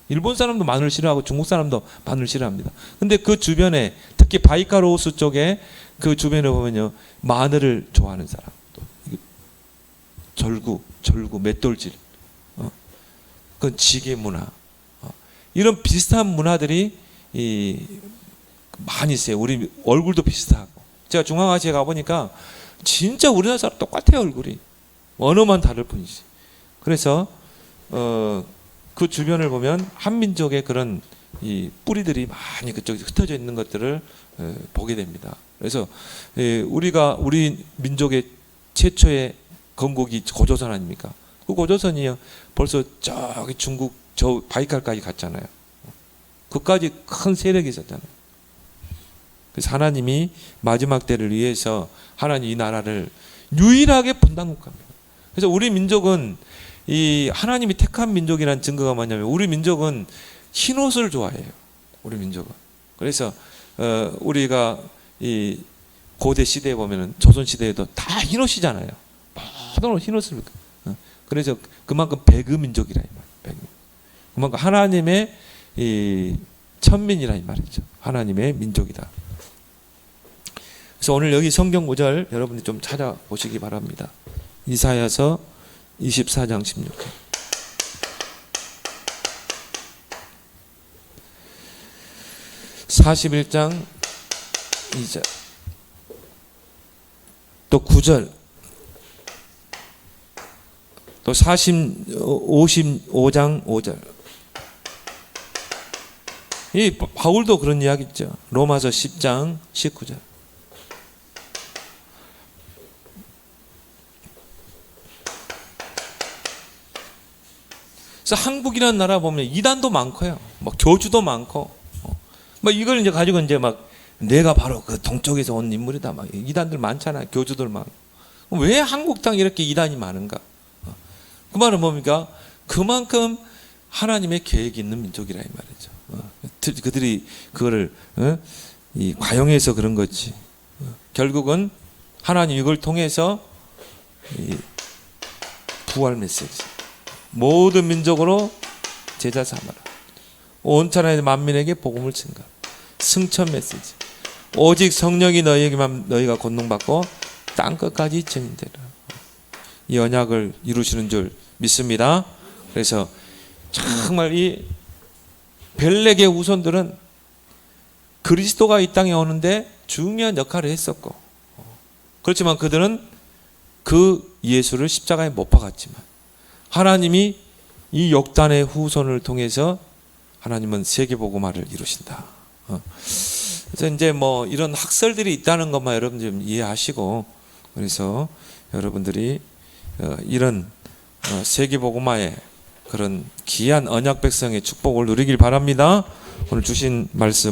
S1: 일본 사람도 마늘 싫어하고 중국 사람도 마늘 싫어합니다. 근데 그 주변에 특히 바이카로스 쪽에 그 주변에 보면요, 마늘을 좋아하는 사람, 또 절구, 맷돌질, 그건 지게 문화, 이런 비슷한 문화들이 많이 있어요. 우리 얼굴도 비슷하고. 제가 중앙아시아 가보니까 진짜 우리나라 사람 똑같아요. 얼굴이. 언어만 다를 뿐이지. 그래서 그 주변을 보면 한민족의 그런 이 뿌리들이 많이 그쪽에 흩어져 있는 것들을 보게 됩니다. 그래서 우리 민족의 최초의 건국이 고조선 아닙니까? 그 고조선이요, 벌써 저기 중국 저 바이칼까지 갔잖아요. 그까지 큰 세력이 있었잖아요. 그래서 하나님이 마지막 때를 위해서 하나님 이 나라를 유일하게 분단국가입니다. 그래서 우리 민족은 이 하나님이 택한 민족이라는 증거가 뭐냐면, 우리 민족은 흰 옷을 좋아해요. 우리 민족은. 그래서 우리가 이 고대 시대에 보면은 조선 시대에도 다 흰 옷이잖아요. 모든 흰 옷을. 그래서 그만큼 배그 민족이라 이 말. 그만큼 하나님의 이 천민이라 이 말이죠. 하나님의 민족이다. 그래서 오늘 여기 성경 구절 여러분이 좀 찾아보시기 바랍니다. 이사야서 24장 16절. (41장) 2절, 또 9절, 또 55장 5절. 이 바울도 그런 이야기 있죠. 로마서 10장 19절. 그래서 한국이라는 나라 보면 이단도 많고요. 뭐 교주도 많고. 뭐 이걸 이제 가지고 이제 막 내가 바로 그 동쪽에서 온 인물이다. 막 이단들 많잖아요. 교주들 많고. 왜 한국 땅 이렇게 이단이 많은가? 그 말은 뭡니까? 그만큼 하나님의 계획이 있는 민족이라 이 말이죠. 그들이 그거를 과용해서 그런 거지. 결국은 하나님 이걸 통해서 부활 메시지, 모든 민족으로 제자 삼아라. 온 천하의 만민에게 복음을 증거. 승천 메시지. 오직 성령이 너희에게만 너희가 권능받고 땅 끝까지 증인되라. 이 언약을 이루시는 줄 믿습니다. 그래서 정말 이 벨렉의 후손들은 그리스도가 이 땅에 오는데 중요한 역할을 했었고, 그렇지만 그들은 그 예수를 십자가에 못 박았지만 하나님이 이 역단의 후손을 통해서 하나님은 세계복음화를 이루신다. 그래서 이제 뭐 이런 학설들이 있다는 것만 여러분 좀 이해하시고, 그래서 여러분들이 이런 세계복음화의 그런 귀한 언약 백성의 축복을 누리길 바랍니다. 오늘 주신 말씀